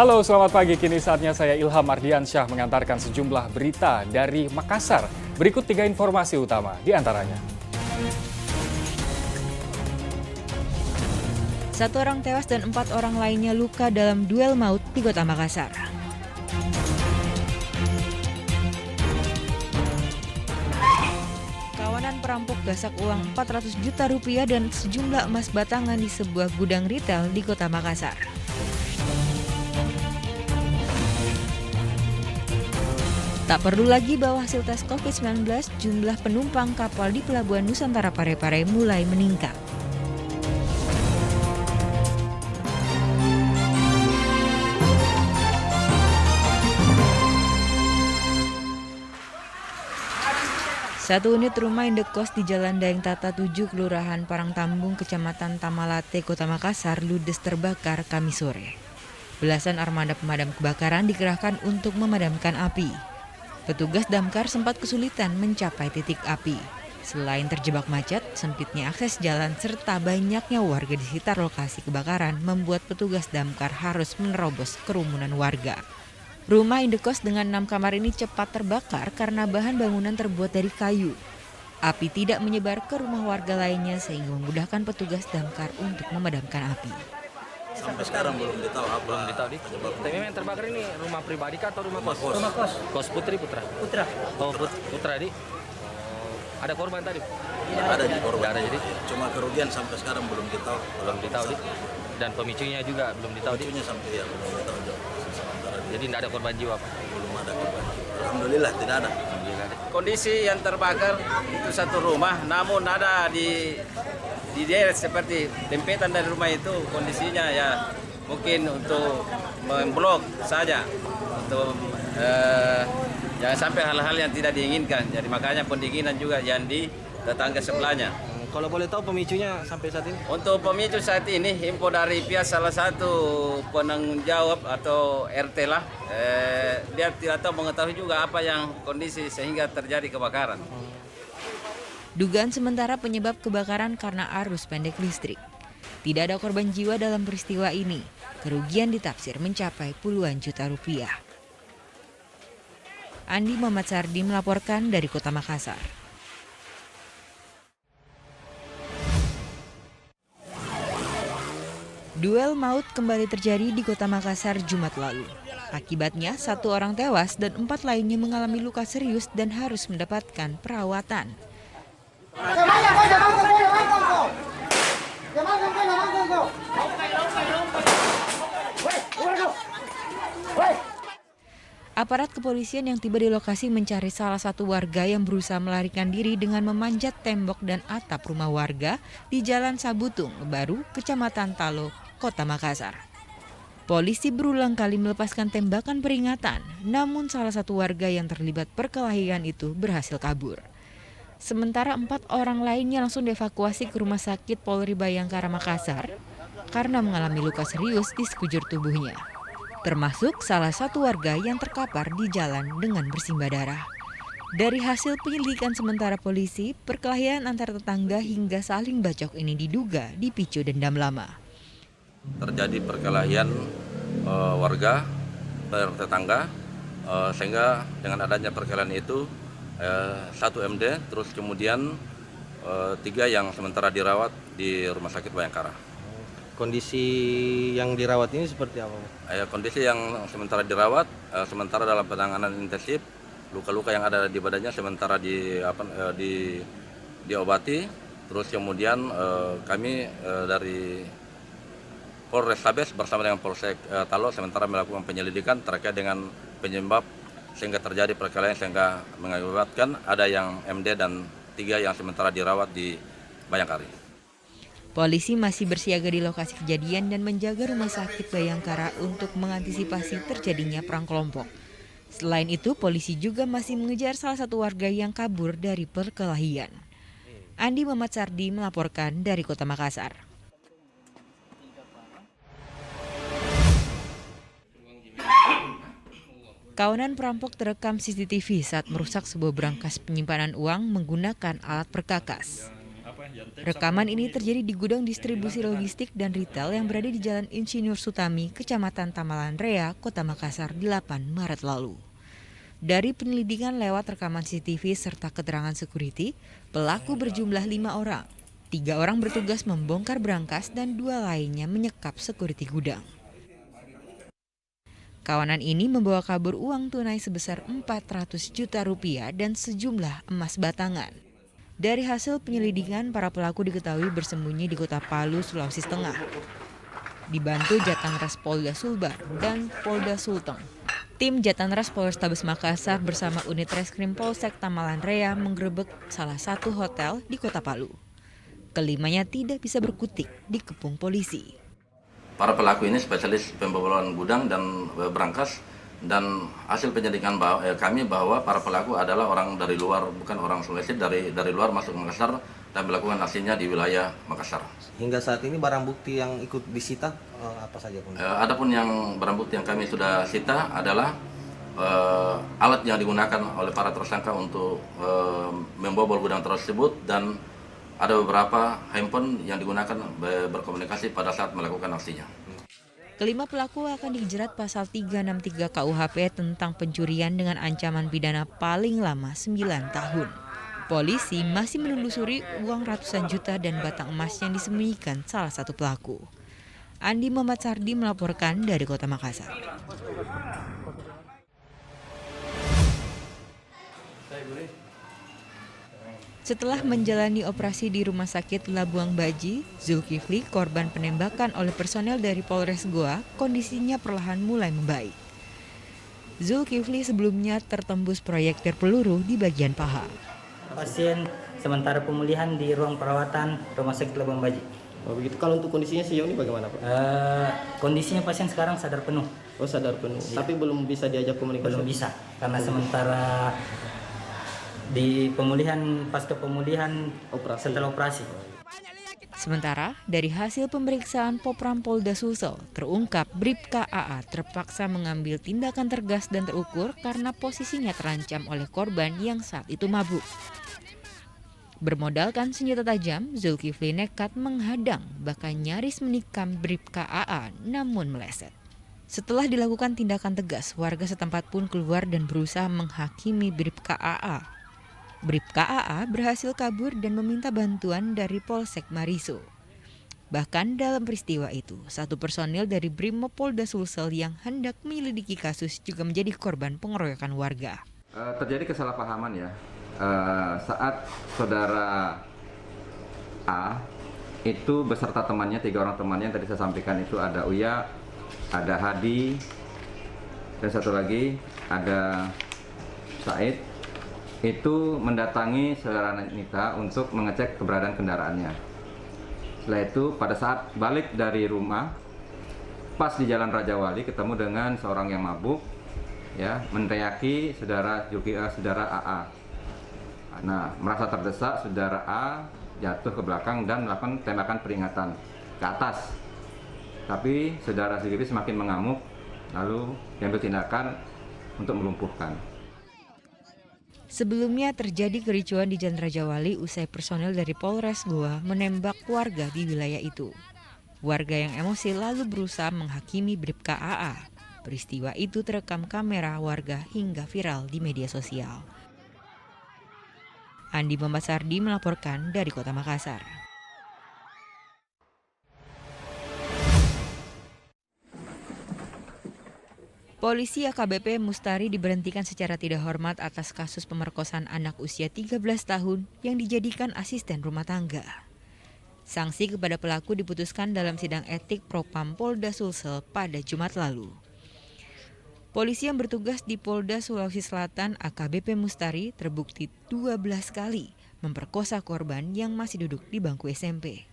Halo, selamat pagi. Kini saatnya saya Ilham Ardiansyah mengantarkan sejumlah berita dari Makassar. Berikut 3 informasi utama di antaranya. Satu orang tewas dan 4 orang lainnya luka dalam duel maut di Kota Makassar. Kawanan perampok gasak uang 400 juta rupiah dan sejumlah emas batangan di sebuah gudang retail di Kota Makassar. Tak perlu lagi bawa hasil tes COVID-19, jumlah penumpang kapal di Pelabuhan Nusantara Parepare mulai meningkat. Satu unit rumah indekos di Jalan Daeng Tata 7, Kelurahan Parangtambung, Kecamatan Tamalate, Kota Makassar, ludes terbakar Kamis sore. Belasan armada pemadam kebakaran dikerahkan untuk memadamkan api. Petugas damkar sempat kesulitan mencapai titik api. Selain terjebak macet, sempitnya akses jalan serta banyaknya warga di sekitar lokasi kebakaran membuat petugas damkar harus menerobos kerumunan warga. Rumah indekos dengan 6 kamar ini cepat terbakar karena bahan bangunan terbuat dari kayu. Api tidak menyebar ke rumah warga lainnya sehingga memudahkan petugas damkar untuk memadamkan api. Sampai sekarang belum ditahu apa. Belum ditahu nih. Tapi memang yang terbakar ini rumah pribadi kah atau rumah kos? Rumah kos. Kos Putri Putra. Putra. Oh, Putra di. Ada korban tadi? Ada di korban. Nggak ada jadi. Cuma kerugian sampai sekarang belum ditahu. Belum ditahu di. Dan pemicunya juga belum ditahu di. Pemicunya sampai ya belum ditahu juga. Jadi tidak ada korban jiwa, Pak. Belum ada korban. Alhamdulillah tidak ada. Alhamdulillah. Kondisi yang terbakar itu satu rumah, namun ada di daerah seperti dempetan dari rumah itu kondisinya ya mungkin untuk memblok saja untuk jangan sampai hal-hal yang tidak diinginkan. Jadi makanya pendinginan juga yang di tetangga sebelahnya. Kalau boleh tahu pemicunya sampai saat ini? Untuk pemicu saat ini, info dari pihak salah satu penanggung jawab atau RT lah, dia tidak tahu mengetahui juga apa yang kondisi sehingga terjadi kebakaran. Dugaan sementara penyebab kebakaran karena arus pendek listrik. Tidak ada korban jiwa dalam peristiwa ini. Kerugian ditaksir mencapai puluhan juta rupiah. Andi Muhammad Sardi melaporkan dari Kota Makassar. Duel maut kembali terjadi di Kota Makassar Jumat lalu. Akibatnya, 1 orang tewas dan 4 lainnya mengalami luka serius dan harus mendapatkan perawatan. Aparat kepolisian yang tiba di lokasi mencari salah satu warga yang berusaha melarikan diri dengan memanjat tembok dan atap rumah warga di Jalan Sabutung Baru, Kecamatan Talo, Kota Makassar. Polisi berulang kali melepaskan tembakan peringatan, namun salah satu warga yang terlibat perkelahian itu berhasil kabur. Sementara 4 orang lainnya langsung dievakuasi ke Rumah Sakit Polri Bayangkara Makassar karena mengalami luka serius di sekujur tubuhnya. Termasuk salah satu warga yang terkapar di jalan dengan bersimbah darah. Dari hasil penyelidikan sementara polisi, perkelahian antar tetangga hingga saling bacok ini diduga dipicu dendam lama. Terjadi perkelahian warga tetangga sehingga dengan adanya perkelahian itu 1 MD terus kemudian 3 yang sementara dirawat di Rumah Sakit Bayangkara. Kondisi yang dirawat ini seperti apa? Kondisi yang sementara dirawat sementara dalam penanganan intensif, luka-luka yang ada di badannya sementara diobati. Terus kemudian kami dari Polrestabes bersama dengan Polsek Talo sementara melakukan penyelidikan terkait dengan penyebab sehingga terjadi perkelahian sehingga mengakibatkan ada yang MD dan 3 yang sementara dirawat di Bayangkari. Polisi masih bersiaga di lokasi kejadian dan menjaga Rumah Sakit Bayangkara untuk mengantisipasi terjadinya perang kelompok. Selain itu, polisi juga masih mengejar salah satu warga yang kabur dari perkelahian. Andi Muhammad Sardi melaporkan dari Kota Makassar. Kawanan perampok terekam CCTV saat merusak sebuah berangkas penyimpanan uang menggunakan alat perkakas. Rekaman ini terjadi di gudang distribusi logistik dan retail yang berada di Jalan Insinyur Sutami, Kecamatan Tamalan Rea, Kota Makassar 8 Maret lalu. Dari penyelidikan lewat rekaman CCTV serta keterangan security, pelaku berjumlah 5 orang. 3 orang bertugas membongkar brankas dan 2 lainnya menyekap security gudang. Kawanan ini membawa kabur uang tunai sebesar 400 juta rupiah dan sejumlah emas batangan. Dari hasil penyelidikan, para pelaku diketahui bersembunyi di Kota Palu, Sulawesi Tengah. Dibantu Jatanras Polda Sulbar dan Polda Sulteng. Tim Jatanras Polrestabes Makassar bersama unit Reskrim Polsek Tamalan Rea menggerebek salah satu hotel di Kota Palu. Kelimanya tidak bisa berkutik dikepung polisi. Para pelaku ini spesialis pembobolan gudang dan brankas, dan hasil penyelidikan kami bahwa para pelaku adalah orang dari luar, bukan orang Sulawesi, dari luar masuk Makassar dan melakukan aksinya di wilayah Makassar. Hingga saat ini barang bukti yang ikut disita apa saja? Adapun yang barang bukti yang kami sudah sita adalah alat yang digunakan oleh para tersangka untuk membobol gudang tersebut, dan ada beberapa handphone yang digunakan berkomunikasi pada saat melakukan aksinya. Kelima pelaku akan dijerat pasal 363 KUHP tentang pencurian dengan ancaman pidana paling lama 9 tahun. Polisi masih menelusuri uang ratusan juta dan batang emas yang disembunyikan salah satu pelaku. Andi Muhammad Sardi melaporkan dari Kota Makassar. Setelah menjalani operasi di Rumah Sakit Labuang Baji, Zulkifli, korban penembakan oleh personel dari Polres Goa, kondisinya perlahan mulai membaik. Zulkifli sebelumnya tertembus proyektil peluru di bagian paha. Pasien sementara pemulihan di ruang perawatan Rumah Sakit Labuang Baji. Oh begitu. Kalau untuk kondisinya sejauh ini bagaimana, Pak? Kondisinya pasien sekarang sadar penuh. Oh sadar penuh, ya. Tapi belum bisa diajak komunikasi? Belum bisa, karena sementara di pemulihan, pasca pemulihan setelah operasi. Sementara dari hasil pemeriksaan Popram Polda Sulsel terungkap Bribka AA terpaksa mengambil tindakan tegas dan terukur karena posisinya terancam oleh korban yang saat itu mabuk. Bermodalkan senjata tajam, Zulkifli nekat menghadang bahkan nyaris menikam Bribka AA namun meleset. Setelah dilakukan tindakan tegas, warga setempat pun keluar dan berusaha menghakimi Bribka AA. Bribka AA berhasil kabur dan meminta bantuan dari Polsek Mariso. Bahkan dalam peristiwa itu, satu personil dari Brimopolda Sulsel yang hendak menyelidiki kasus juga menjadi korban pengeroyokan warga. Terjadi kesalahpahaman ya, saat saudara A itu beserta temannya, 3 orang temannya yang tadi saya sampaikan itu ada Uya, ada Hadi, dan satu lagi ada Said, itu mendatangi saudara Nita untuk mengecek keberadaan kendaraannya. Setelah itu pada saat balik dari rumah, pas di Jalan Raja Wali ketemu dengan seorang yang mabuk, ya, meneriaki saudara AA. Nah, merasa terdesak, saudara A jatuh ke belakang dan melakukan tembakan peringatan ke atas. Tapi saudara sendiri semakin mengamuk, lalu diambil tindakan untuk melumpuhkan. Sebelumnya terjadi kericuan di Jalan Raja Wali usai personel dari Polres Goa menembak warga di wilayah itu. Warga yang emosi lalu berusaha menghakimi Bribka AA. Peristiwa itu terekam kamera warga hingga viral di media sosial. Andi Muhammad Sardi melaporkan dari Kota Makassar. Polisi AKBP Mustari diberhentikan secara tidak hormat atas kasus pemerkosaan anak usia 13 tahun yang dijadikan asisten rumah tangga. Sanksi kepada pelaku diputuskan dalam sidang etik Propam Polda Sulsel pada Jumat lalu. Polisi yang bertugas di Polda Sulawesi Selatan AKBP Mustari terbukti 12 kali memperkosa korban yang masih duduk di bangku SMP.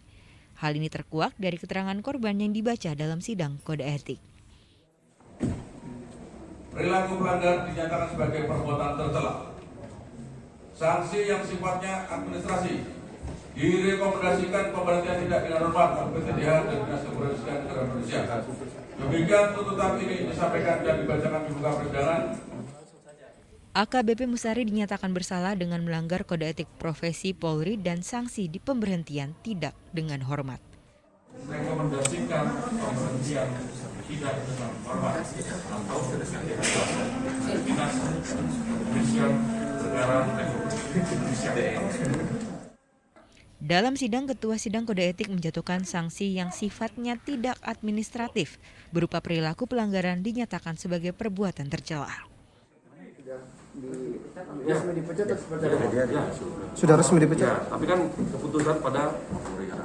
Hal ini terkuak dari keterangan korban yang dibaca dalam sidang kode etik. Perilaku pelanggar dinyatakan sebagai perbuatan tercela. Sanksi yang sifatnya administrasi direkomendasikan pemberhentian tindak pidana hormat PTDH dan Dinas Kepolisian Negara Indonesia. Demikian tuntutan ini disampaikan dan dibacakan di muka persidangan. AKBP Mustari dinyatakan bersalah dengan melanggar kode etik profesi Polri dan sanksi di pemberhentian tidak dengan hormat. Rekomendasikan pemberhentian tidak dengan hormat atau dinas kepolisian negara Republik Indonesia. Dalam sidang, Ketua Sidang Kode Etik menjatuhkan sanksi yang sifatnya tidak administratif, berupa perilaku pelanggaran dinyatakan sebagai perbuatan tercela. Resmi dipecat atau seperti apa? Ya, Sudah resmi dipecat? Ya, tapi kan keputusan pada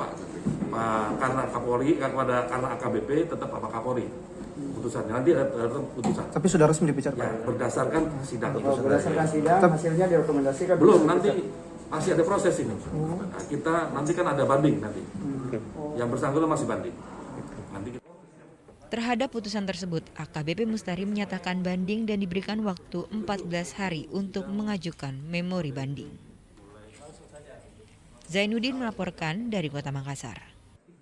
Pak karena Kapolri, karena AKBP tetap Pak Kapolri. Keputusannya nanti ada keputusan. Tapi sudah resmi dipecat, Ya, berdasarkan sidang. Berdasarkan sidang, hasilnya direkomendasikan. Belum, nanti masih ada proses ini. Nah, kita nanti kan ada banding nanti. Yang bersangkutan masih banding. Nanti kita... Terhadap putusan tersebut, AKBP Mustari menyatakan banding dan diberikan waktu 14 hari untuk mengajukan memori banding. Zainuddin melaporkan dari Kota Makassar.